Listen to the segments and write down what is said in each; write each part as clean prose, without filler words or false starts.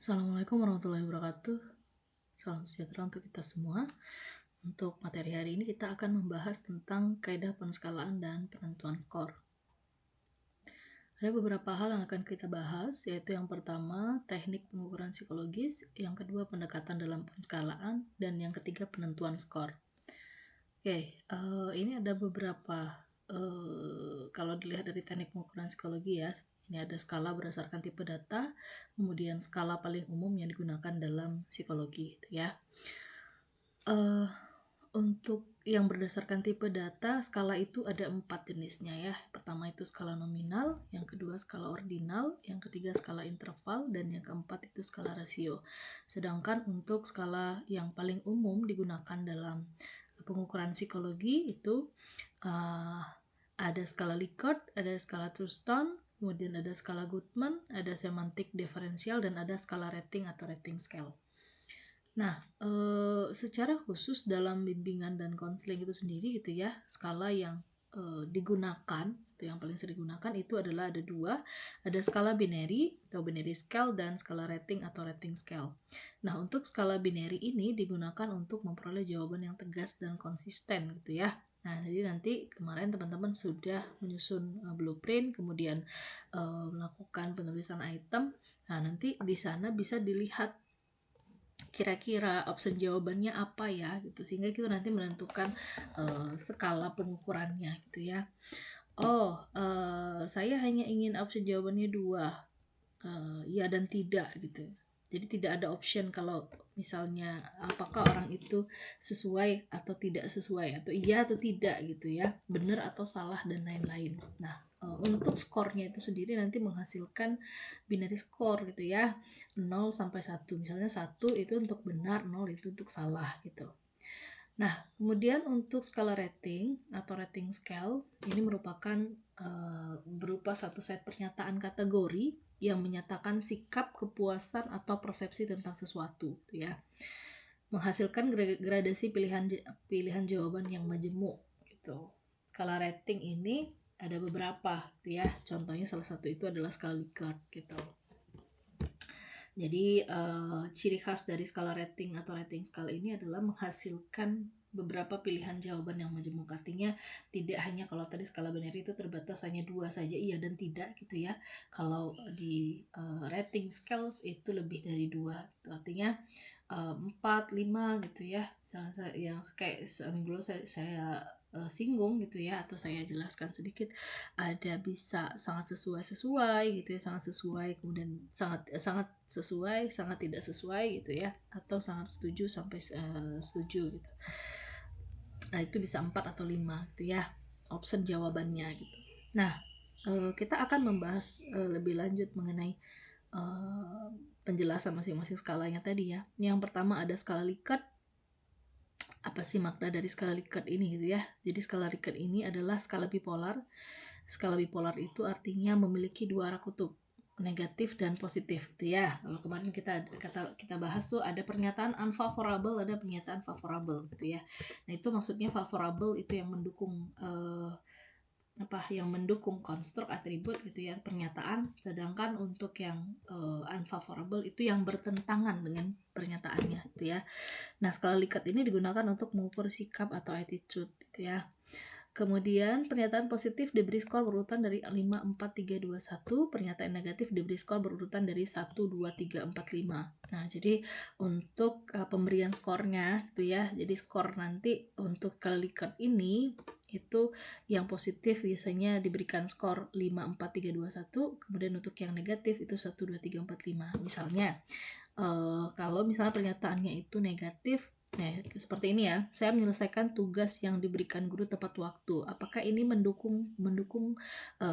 Assalamualaikum warahmatullahi wabarakatuh. Salam sejahtera untuk kita semua. Untuk materi hari ini kita akan membahas tentang kaidah penskalaan dan penentuan skor. Ada beberapa hal yang akan kita bahas, yaitu yang pertama teknik pengukuran psikologis, yang kedua pendekatan dalam penskalaan, dan yang ketiga penentuan skor. Ini ada beberapa kalau dilihat dari teknik pengukuran psikologi ya. Ini ada skala berdasarkan tipe data, kemudian skala paling umum yang digunakan dalam psikologi, ya. Untuk yang berdasarkan tipe data, skala itu ada 4 jenisnya ya. Pertama itu skala nominal, yang kedua skala ordinal, yang ketiga skala interval, dan yang keempat itu skala rasio. Sedangkan untuk skala yang paling umum digunakan dalam pengukuran psikologi itu ada skala Likert, ada skala Thurston, kemudian ada skala Goodman, ada semantik diferensial, dan ada skala rating atau rating scale. Nah, secara khusus dalam bimbingan dan konseling itu sendiri gitu ya, skala yang digunakan, itu yang paling sering digunakan itu adalah ada 2, ada skala binary atau binary scale dan skala rating atau rating scale. Nah, untuk skala binary ini digunakan untuk memperoleh jawaban yang tegas dan konsisten gitu ya. Nah, jadi nanti kemarin teman-teman sudah menyusun blueprint, kemudian melakukan penulisan item. Nah, nanti di sana bisa dilihat kira-kira opsi jawabannya apa ya gitu, sehingga kita nanti menentukan skala pengukurannya gitu ya. Saya hanya ingin opsi jawabannya 2, ya dan tidak gitu. Jadi tidak ada option kalau misalnya apakah orang itu sesuai atau tidak sesuai, atau iya atau tidak gitu ya, benar atau salah dan lain-lain. Nah, untuk skornya itu sendiri nanti menghasilkan binary score gitu ya, 0 sampai 1. Misalnya 1 itu untuk benar, 0 itu untuk salah gitu. Nah, kemudian untuk skala rating atau rating scale ini merupakan berupa satu set pernyataan kategori yang menyatakan sikap, kepuasan, atau persepsi tentang sesuatu ya. Menghasilkan gradasi pilihan jawaban yang majemuk gitu. Skala rating ini ada beberapa ya. Contohnya salah satu itu adalah skala Likert gitu. Jadi ciri khas dari skala rating atau rating scale ini adalah menghasilkan beberapa pilihan jawaban yang majemuk. Artinya tidak hanya kalau tadi skala binary itu terbatas hanya 2 saja, iya dan tidak gitu ya. Kalau di rating scales itu lebih dari 2 gitu. Artinya 4, 5 gitu ya. Misalnya yang kayak seminggu lalu saya singgung gitu ya, atau saya jelaskan sedikit, ada bisa sangat sesuai gitu ya, sangat sesuai, kemudian sangat sesuai, sangat tidak sesuai gitu ya, atau sangat setuju sampai setuju gitu. Nah, itu bisa 4 atau 5 gitu ya opsi jawabannya gitu. Nah, kita akan membahas lebih lanjut mengenai penjelasan masing-masing skalanya tadi ya. Yang pertama ada skala Likert. Apa sih makna dari skala Likert ini gitu ya? Jadi skala Likert ini adalah skala bipolar. Skala bipolar itu artinya memiliki 2 arah kutub, negatif dan positif gitu ya. Kalau kemarin kita bahas tuh ada pernyataan unfavorable, ada pernyataan favorable gitu ya. Nah, itu maksudnya favorable itu yang mendukung yang mendukung konstruk atribut gitu ya, pernyataan, sedangkan untuk yang unfavorable itu yang bertentangan dengan pernyataannya gitu ya. Nah, skala Likert ini digunakan untuk mengukur sikap atau attitude gitu ya. Kemudian pernyataan positif diberi skor berurutan dari 5, 4, 3, 2, 1. Pernyataan negatif diberi skor berurutan dari 1, 2, 3, 4, 5. Nah, jadi untuk pemberian skornya gitu ya. Jadi skor nanti untuk skala Likert ini itu yang positif biasanya diberikan skor 5, 4, 3, 2, 1. Kemudian untuk yang negatif itu 1, 2, 3, 4, 5. Misalnya kalau misalnya pernyataannya itu negatif, nah seperti ini ya, saya menyelesaikan tugas yang diberikan guru tepat waktu. Apakah ini mendukung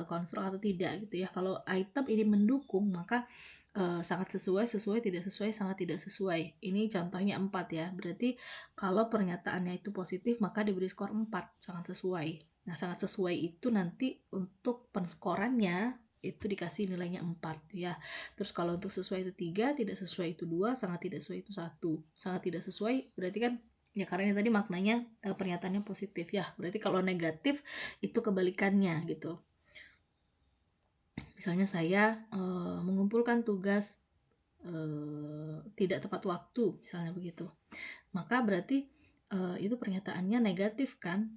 konstruk atau tidak gitu ya? Kalau item ini mendukung, maka sangat sesuai, tidak sesuai, sangat tidak sesuai. Ini contohnya 4 ya. Berarti kalau pernyataannya itu positif, maka diberi skor 4, sangat sesuai. Nah, sangat sesuai itu nanti untuk penskorannya itu dikasih nilainya 4 ya. Terus kalau untuk sesuai itu 3, tidak sesuai itu 2, sangat tidak sesuai itu 1. Sangat tidak sesuai berarti kan ya, karena tadi maknanya pernyataannya positif ya. Berarti kalau negatif itu kebalikannya gitu. Misalnya saya mengumpulkan tugas tidak tepat waktu, misalnya begitu. Maka berarti itu pernyataannya negatif kan.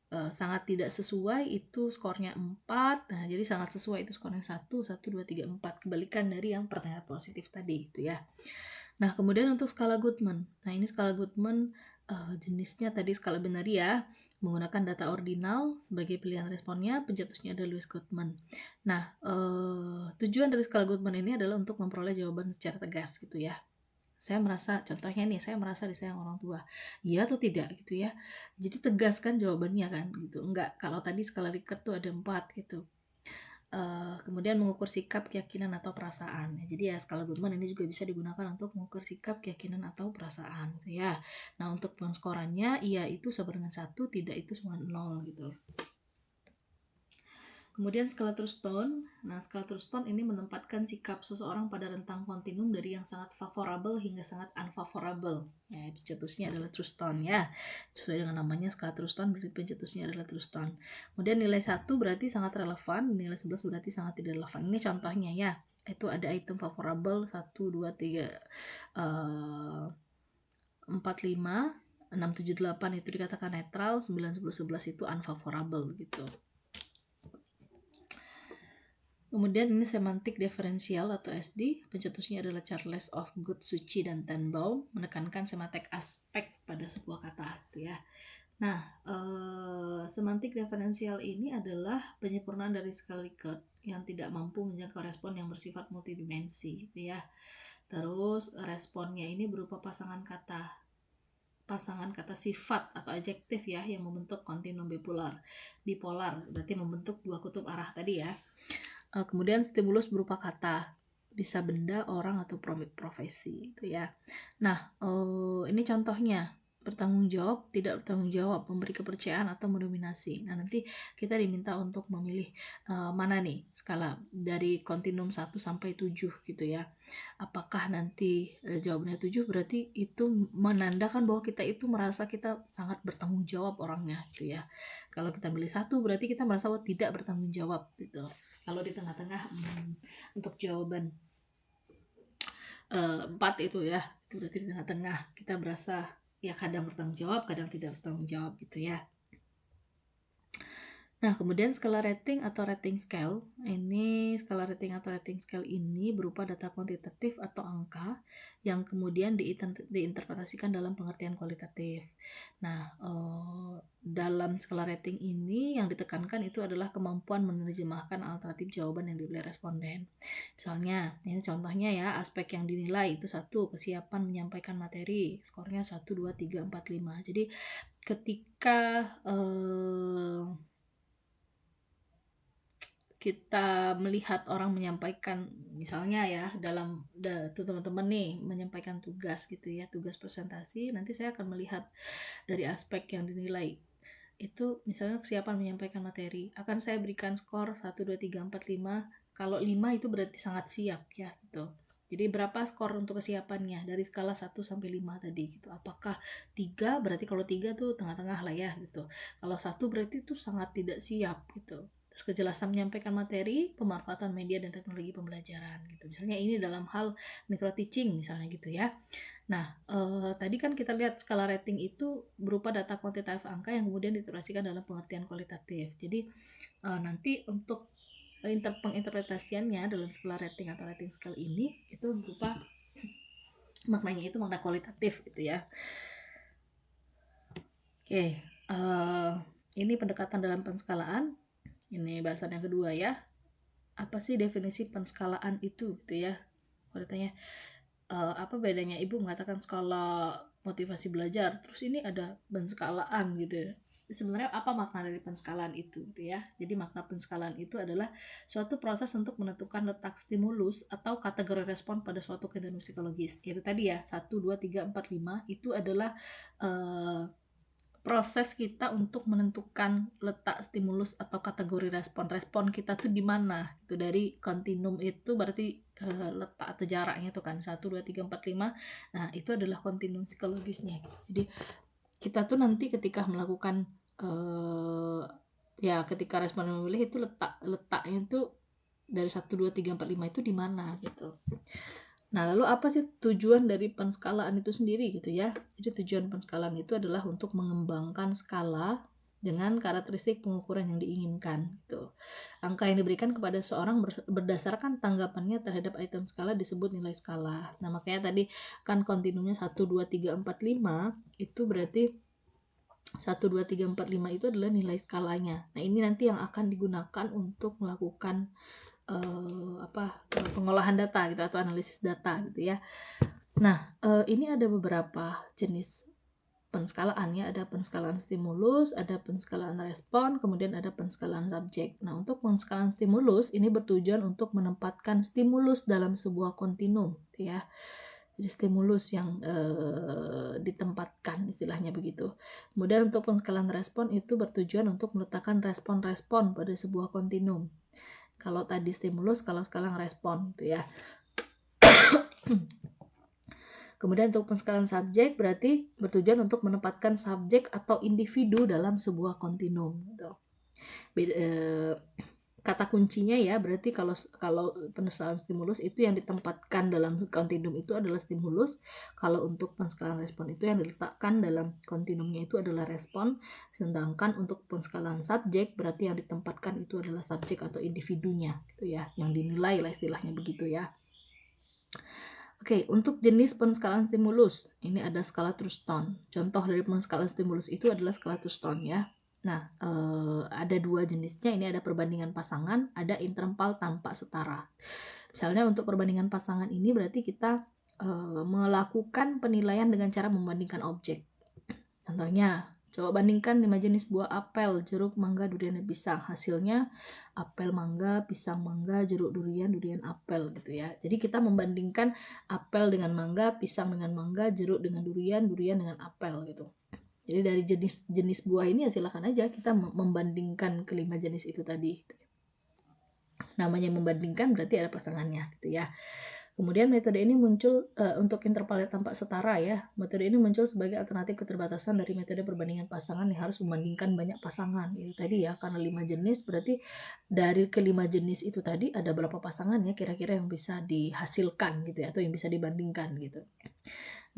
Sangat tidak sesuai itu skornya 4. Nah, jadi sangat sesuai itu skornya 1, 1, 2, 3, 4. Kebalikan dari yang pertanyaan positif tadi itu ya. Nah, kemudian untuk skala Goodman. Nah, ini skala Goodman jenisnya tadi skala binari ya, menggunakan data ordinal sebagai pilihan responnya, pencetusnya ada Lewis Goodman. Nah, tujuan dari skala Goodman ini adalah untuk memperoleh jawaban secara tegas gitu ya. Saya merasa, contohnya nih, saya merasa disayang orang tua, iya atau tidak gitu ya. Jadi tegas kan jawabannya kan gitu. Enggak, kalau tadi skala Likert tuh ada 4 gitu. Kemudian mengukur sikap, keyakinan, atau perasaan. Jadi ya skala Goodman ini juga bisa digunakan untuk mengukur sikap, keyakinan, atau perasaan gitu ya. Nah, untuk penskorannya iya itu sama dengan 1, tidak itu sama 0 gitu. Kemudian skala Thurston. Nah, skala Thurston ini menempatkan sikap seseorang pada rentang kontinum dari yang sangat favorable hingga sangat unfavorable. Ya, pencetusnya adalah Thurston ya. Sesuai dengan namanya skala Thurston, berarti pencetusnya adalah Thurston. Kemudian nilai 1 berarti sangat relevan, nilai 11 berarti sangat tidak relevan. Ini contohnya ya. Itu ada item favorable 1, 2, 3, 4, 5, 6, 7, 8 itu dikatakan netral, 9, 10, 11 itu unfavorable gitu. Kemudian ini semantik diferensial atau SD, pencetusnya adalah Charles Osgood, Suci, dan Tenbaum, menekankan semantik aspek pada sebuah kata gitu ya. Nah, semantik diferensial ini adalah penyempurnaan dari skala Likert yang tidak mampu menjangkau respon yang bersifat multidimensi gitu ya. Terus responnya ini berupa pasangan kata sifat atau adjektif ya yang membentuk kontinum bipolar. Berarti membentuk dua kutub arah tadi ya. Kemudian stimulus berupa kata, bisa benda, orang, atau profesi itu ya. Nah, ini contohnya bertanggung jawab, tidak bertanggung jawab, memberi kepercayaan, atau mendominasi. Nah, nanti kita diminta untuk memilih mana nih skala dari kontinum 1 sampai 7 gitu ya. Apakah nanti jawabannya 7 berarti itu menandakan bahwa kita itu merasa kita sangat bertanggung jawab orangnya gitu ya. Kalau kita pilih 1 berarti kita merasa bahwa tidak bertanggung jawab gitu. Kalau di tengah-tengah untuk jawaban 4 itu ya, itu berarti di tengah-tengah kita berasa ya kadang bertanggung jawab, kadang tidak bertanggung jawab gitu ya. Nah, kemudian skala rating atau rating scale. Ini skala rating atau rating scale ini berupa data kuantitatif atau angka yang kemudian diinterpretasikan dalam pengertian kualitatif. Nah, dalam skala rating ini yang ditekankan itu adalah kemampuan menerjemahkan alternatif jawaban yang dipilih responden. Misalnya, ini contohnya ya, aspek yang dinilai itu 1, kesiapan menyampaikan materi, skornya 1, 2, 3, 4, 5. Jadi ketika kita melihat orang menyampaikan, misalnya ya dalam teman-teman nih menyampaikan tugas gitu ya, tugas presentasi, nanti saya akan melihat dari aspek yang dinilai itu, misalnya kesiapan menyampaikan materi, akan saya berikan skor 1, 2, 3, 4, 5. Kalau 5 itu berarti sangat siap ya gitu. Jadi berapa skor untuk kesiapannya dari skala 1 sampai 5 tadi gitu. Apakah 3? Berarti kalau 3 tuh tengah-tengah lah ya gitu. Kalau 1 berarti itu sangat tidak siap gitu. Terus kejelasan menyampaikan materi, pemanfaatan media dan teknologi pembelajaran gitu. Misalnya ini dalam hal micro teaching misalnya gitu ya. Nah, tadi kan kita lihat skala rating itu berupa data kuantitatif angka yang kemudian diterapkan dalam pengertian kualitatif. Jadi nanti untuk penginterpretasiannya dalam skala rating atau rating scale ini itu berupa maknanya itu makna kualitatif gitu ya. Oke, ini pendekatan dalam penskalaan. Ini bahasan yang kedua ya. Apa sih definisi penskalaan itu gitu ya? Kalau ditanya apa bedanya, ibu mengatakan skala motivasi belajar, terus ini ada penskalaan gitu ya. Sebenarnya apa makna dari penskalaan itu gitu ya. Jadi makna penskalaan itu adalah suatu proses untuk menentukan letak stimulus atau kategori respon pada suatu ketentuan psikologis. Itu tadi ya, 1, 2, 3, 4, 5 itu adalah proses kita untuk menentukan letak stimulus atau kategori respon kita tuh di mana itu. Dari kontinum itu berarti letak atau jaraknya itu kan 1, 2, 3, 4, 5. Nah itu adalah kontinum psikologisnya. Jadi kita tuh nanti ketika melakukan ya ketika respon memilih itu letaknya itu dari 1, 2, 3, 4, 5 itu di mana gitu. Nah, lalu apa sih tujuan dari penskalaan itu sendiri gitu ya? Jadi tujuan penskalaan itu adalah untuk mengembangkan skala dengan karakteristik pengukuran yang diinginkan gitu. Angka yang diberikan kepada seorang berdasarkan tanggapannya terhadap item skala disebut nilai skala. Nah, makanya tadi kan kontinumnya 1 2 3 4 5 itu berarti 1 2 3 4 5 itu adalah nilai skalanya. Nah, ini nanti yang akan digunakan untuk melakukan pengolahan data gitu atau analisis data gitu ya. Nah, ini ada beberapa jenis penskalaan ya, ada penskalaan stimulus, ada penskalaan respon, kemudian ada penskalaan subjek. Nah, untuk penskalaan stimulus ini bertujuan untuk menempatkan stimulus dalam sebuah kontinum gitu ya. Jadi stimulus yang ditempatkan istilahnya begitu. Kemudian untuk penskalaan respon itu bertujuan untuk meletakkan respon-respon pada sebuah kontinum. Kalau tadi stimulus, kalau sekarang respon gitu ya. Kemudian untuk penskalaan subjek berarti bertujuan untuk menempatkan subjek atau individu dalam sebuah kontinum gitu. Kata kuncinya ya berarti kalau penskalaan stimulus itu yang ditempatkan dalam kontinum itu adalah stimulus. Kalau untuk penskalaan respon itu yang diletakkan dalam kontinumnya itu adalah respon. Sedangkan untuk penskalaan subjek berarti yang ditempatkan itu adalah subjek atau individunya gitu ya, yang dinilai lah istilahnya begitu ya. Oke, untuk jenis penskalaan stimulus, ini ada skala Thurston. Contoh dari penskalaan stimulus itu adalah skala Thurston ya. Nah, ada dua jenisnya, ini ada perbandingan pasangan, ada interval tanpa setara. Misalnya untuk perbandingan pasangan ini berarti kita melakukan penilaian dengan cara membandingkan objek. Contohnya, coba bandingkan 5 jenis buah apel, jeruk, mangga, durian, dan pisang. Hasilnya apel, mangga, pisang, mangga, jeruk, durian, durian, apel gitu ya. Jadi kita membandingkan apel dengan mangga, pisang dengan mangga, jeruk dengan durian, durian dengan apel gitu. Jadi dari jenis buah ini ya silakan aja kita membandingkan kelima jenis itu tadi. Namanya membandingkan berarti ada pasangannya gitu ya. Kemudian metode ini muncul untuk interval tanpa setara ya. Metode ini muncul sebagai alternatif keterbatasan dari metode perbandingan pasangan yang harus membandingkan banyak pasangan. Itu tadi ya, karena 5 jenis berarti dari kelima jenis itu tadi ada berapa pasangan ya kira-kira yang bisa dihasilkan gitu ya, atau yang bisa dibandingkan gitu.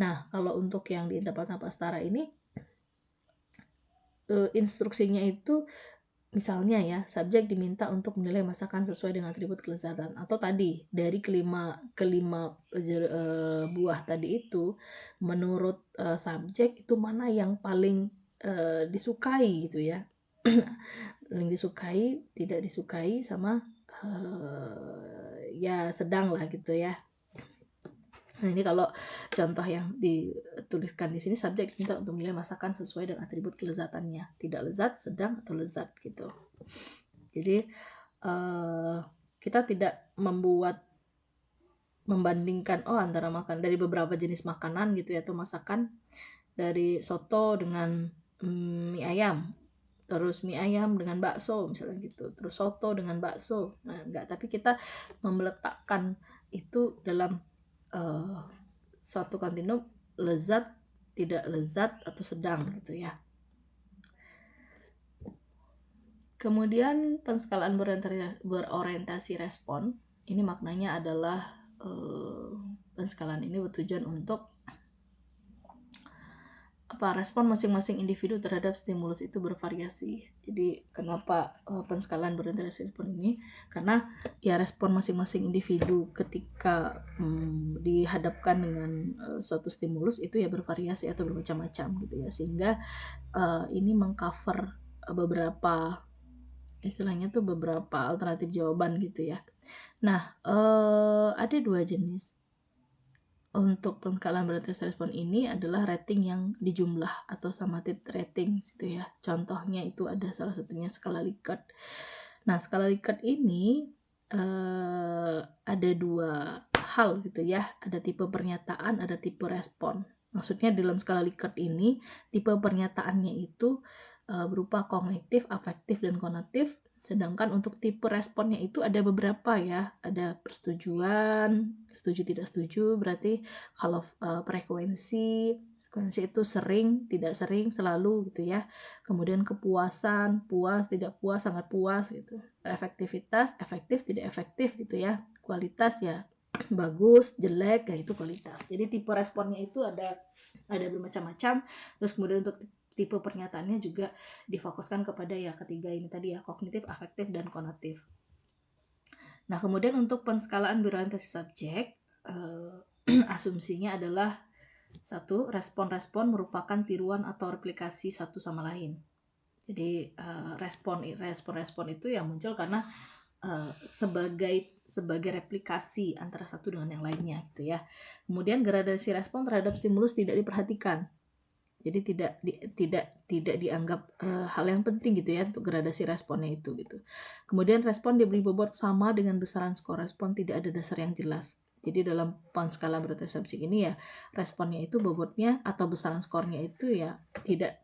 Nah, kalau untuk yang di interval tanpa setara ini instruksinya itu misalnya ya, subjek diminta untuk menilai masakan sesuai dengan atribut kelezatan. Atau tadi, dari kelima buah tadi itu, menurut subjek itu mana yang paling disukai gitu ya. Paling disukai, tidak disukai, sama ya sedang lah gitu ya. Nah, ini kalau contoh yang dituliskan di sini, subjek diminta untuk menilai masakan sesuai dengan atribut kelezatannya, tidak lezat, sedang, atau lezat gitu. Jadi kita tidak membandingkan antara makan dari beberapa jenis makanan gitu ya, atau masakan dari soto dengan mie ayam, terus mie ayam dengan bakso misalnya gitu, terus soto dengan bakso. Nah, enggak, tapi kita meletakkan itu dalam suatu kontinum lezat, tidak lezat, atau sedang gitu ya. Kemudian penskalaan berorientasi respon, ini maknanya adalah penskalaan ini bertujuan untuk respon masing-masing individu terhadap stimulus itu bervariasi. Jadi kenapa penskalaan berorientasi respon ini? Karena ya respon masing-masing individu ketika dihadapkan dengan suatu stimulus itu ya bervariasi atau bermacam-macam gitu ya, sehingga ini mengcover beberapa istilahnya tuh beberapa alternatif jawaban gitu ya. Nah, ada dua jenis. Untuk penskalaan berorientasi respon ini adalah rating yang dijumlah atau summative rating gitu ya. Contohnya itu ada salah satunya skala Likert. Nah, skala Likert ini ada dua hal gitu ya. Ada tipe pernyataan, ada tipe respon. Maksudnya dalam skala Likert ini tipe pernyataannya itu berupa kognitif, afektif, dan konatif. Sedangkan untuk tipe responnya itu ada beberapa ya, ada persetujuan, setuju tidak setuju, berarti kalau frekuensi itu sering, tidak sering, selalu gitu ya. Kemudian kepuasan, puas, tidak puas, sangat puas gitu. Efektivitas, efektif, tidak efektif gitu ya. Kualitas ya bagus, jelek, ya itu kualitas. Jadi tipe responnya itu ada bermacam-macam. Terus kemudian untuk tipe pernyataannya juga difokuskan kepada ya ketiga ini tadi ya, kognitif, afektif, dan konatif. Nah, kemudian untuk penskalaan berorientasi subjek, asumsinya adalah satu, respon-respon merupakan tiruan atau replikasi satu sama lain. Jadi respon-respon itu yang muncul karena sebagai replikasi antara satu dengan yang lainnya gitu ya. Kemudian gradasi respon terhadap stimulus tidak diperhatikan. Jadi tidak dianggap hal yang penting gitu ya untuk gradasi responnya itu gitu. Kemudian respon diberi bobot sama dengan besaran skor respon, tidak ada dasar yang jelas. Jadi dalam skala berorientasi subjek ini ya responnya itu bobotnya atau besaran skornya itu ya tidak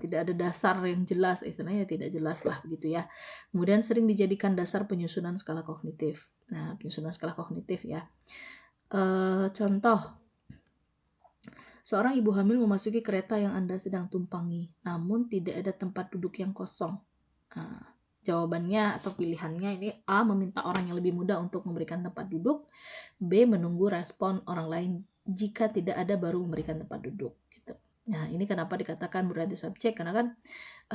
ada dasar yang jelas, istilahnya tidak jelas lah begitu ya. Kemudian sering dijadikan dasar penyusunan skala kognitif. Nah, penyusunan skala kognitif ya. Contoh, seorang ibu hamil memasuki kereta yang Anda sedang tumpangi, namun tidak ada tempat duduk yang kosong. Nah, jawabannya atau pilihannya ini A, meminta orang yang lebih muda untuk memberikan tempat duduk, B, menunggu respon orang lain, jika tidak ada baru memberikan tempat duduk. Gitu. Nah, ini kenapa dikatakan berorientasi subjek, karena kan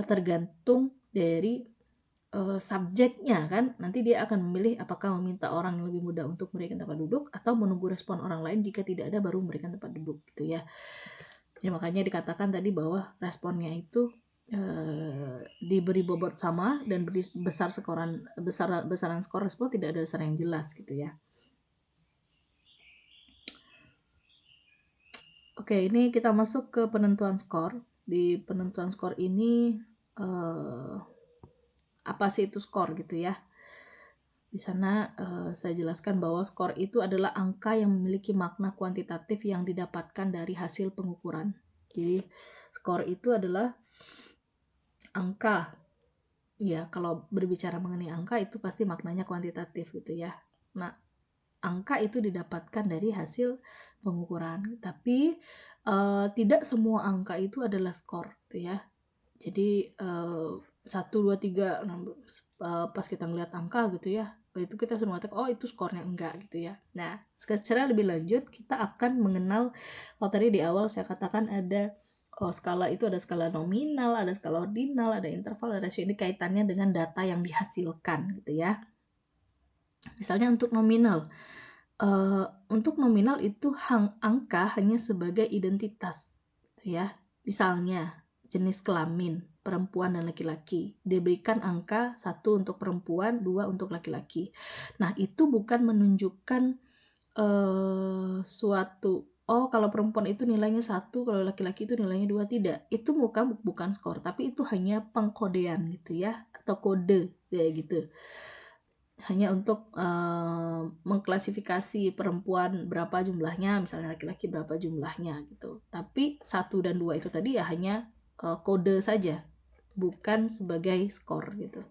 tergantung dari subjeknya kan, nanti dia akan memilih apakah meminta orang yang lebih muda untuk memberikan tempat duduk atau menunggu respon orang lain, jika tidak ada baru memberikan tempat duduk gitu ya. Jadi makanya dikatakan tadi bahwa responnya itu diberi bobot sama dan besaran skor respon tidak ada dasar yang jelas gitu ya. Oke, ini kita masuk ke penentuan skor. Di penentuan skor ini apa sih itu skor gitu ya? Di sana saya jelaskan bahwa skor itu adalah angka yang memiliki makna kuantitatif yang didapatkan dari hasil pengukuran. Jadi skor itu adalah angka. Ya, kalau berbicara mengenai angka itu pasti maknanya kuantitatif gitu ya. Nah, angka itu didapatkan dari hasil pengukuran. Tapi tidak semua angka itu adalah skor gitu ya. Jadi 1, 2, 3 pas kita ngeliat angka gitu ya, itu kita sudah mengatakan oh itu skornya enggak gitu ya. Nah, secara lebih lanjut kita akan mengenal, kalau tadi di awal saya katakan ada skala itu ada skala nominal, ada skala ordinal, ada interval, ada rasio. Ini kaitannya dengan data yang dihasilkan gitu ya. Misalnya untuk nominal, itu angka hanya sebagai identitas gitu ya. Misalnya jenis kelamin perempuan dan laki-laki diberikan angka 1 untuk perempuan, 2 untuk laki-laki. Nah, itu bukan menunjukkan suatu kalau perempuan itu nilainya 1, kalau laki-laki itu nilainya 2, tidak. Itu bukan skor, tapi itu hanya pengkodean gitu ya, atau kode kayak gitu. Hanya untuk mengklasifikasi perempuan berapa jumlahnya, misalnya laki-laki berapa jumlahnya gitu. Tapi 1 dan 2 itu tadi ya hanya kode saja, bukan sebagai skor gitu.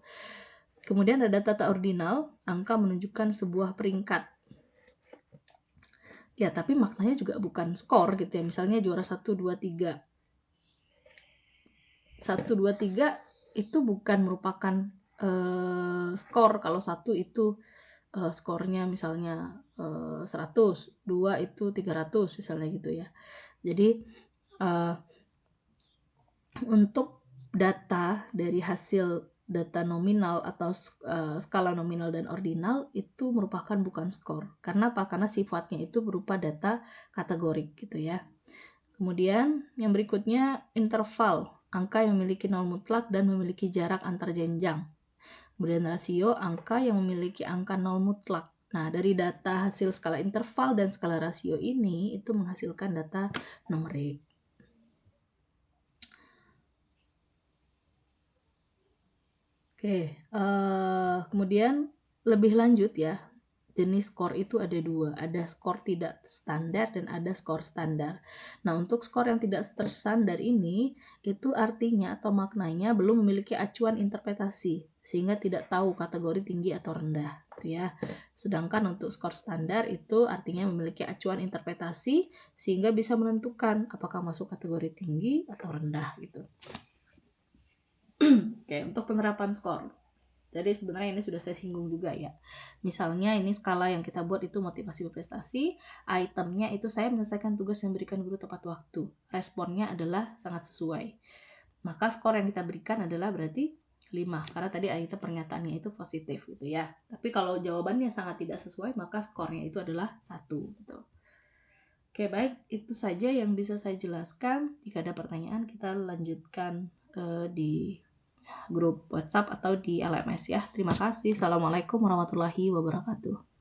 Kemudian ada data ordinal, angka menunjukkan sebuah peringkat. Ya, tapi maknanya juga bukan skor gitu ya. Misalnya juara 1, 2, 3. 1, 2, 3 itu bukan merupakan skor. Kalau 1 itu skornya misalnya 100, 2 itu 300 misalnya gitu ya. Jadi untuk data dari hasil data nominal atau skala nominal dan ordinal itu merupakan bukan skor. Karena apa? Karena sifatnya itu berupa data kategorik gitu ya. Kemudian yang berikutnya interval, angka yang memiliki nol mutlak dan memiliki jarak antar jenjang. Kemudian rasio, angka yang memiliki angka nol mutlak. Nah, dari data hasil skala interval dan skala rasio ini itu menghasilkan data numerik. Oke, kemudian lebih lanjut ya, jenis skor itu ada 2, ada skor tidak standar dan ada skor standar. Nah, untuk skor yang tidak terstandar ini, itu artinya atau maknanya belum memiliki acuan interpretasi, sehingga tidak tahu kategori tinggi atau rendah, gitu ya. Sedangkan untuk skor standar itu artinya memiliki acuan interpretasi, sehingga bisa menentukan apakah masuk kategori tinggi atau rendah, gitu. Oke, untuk penerapan skor. Jadi sebenarnya ini sudah saya singgung juga ya. Misalnya ini skala yang kita buat itu motivasi berprestasi, itemnya itu saya menyelesaikan tugas yang diberikan guru tepat waktu. Responnya adalah sangat sesuai. Maka skor yang kita berikan adalah berarti 5, karena tadi item pernyataannya itu positif gitu ya. Tapi kalau jawabannya sangat tidak sesuai, maka skornya itu adalah 1 gitu. Oke, baik, itu saja yang bisa saya jelaskan. Jika ada pertanyaan, kita lanjutkan di grup WhatsApp atau di LMS ya. Terima kasih. Assalamualaikum warahmatullahi wabarakatuh.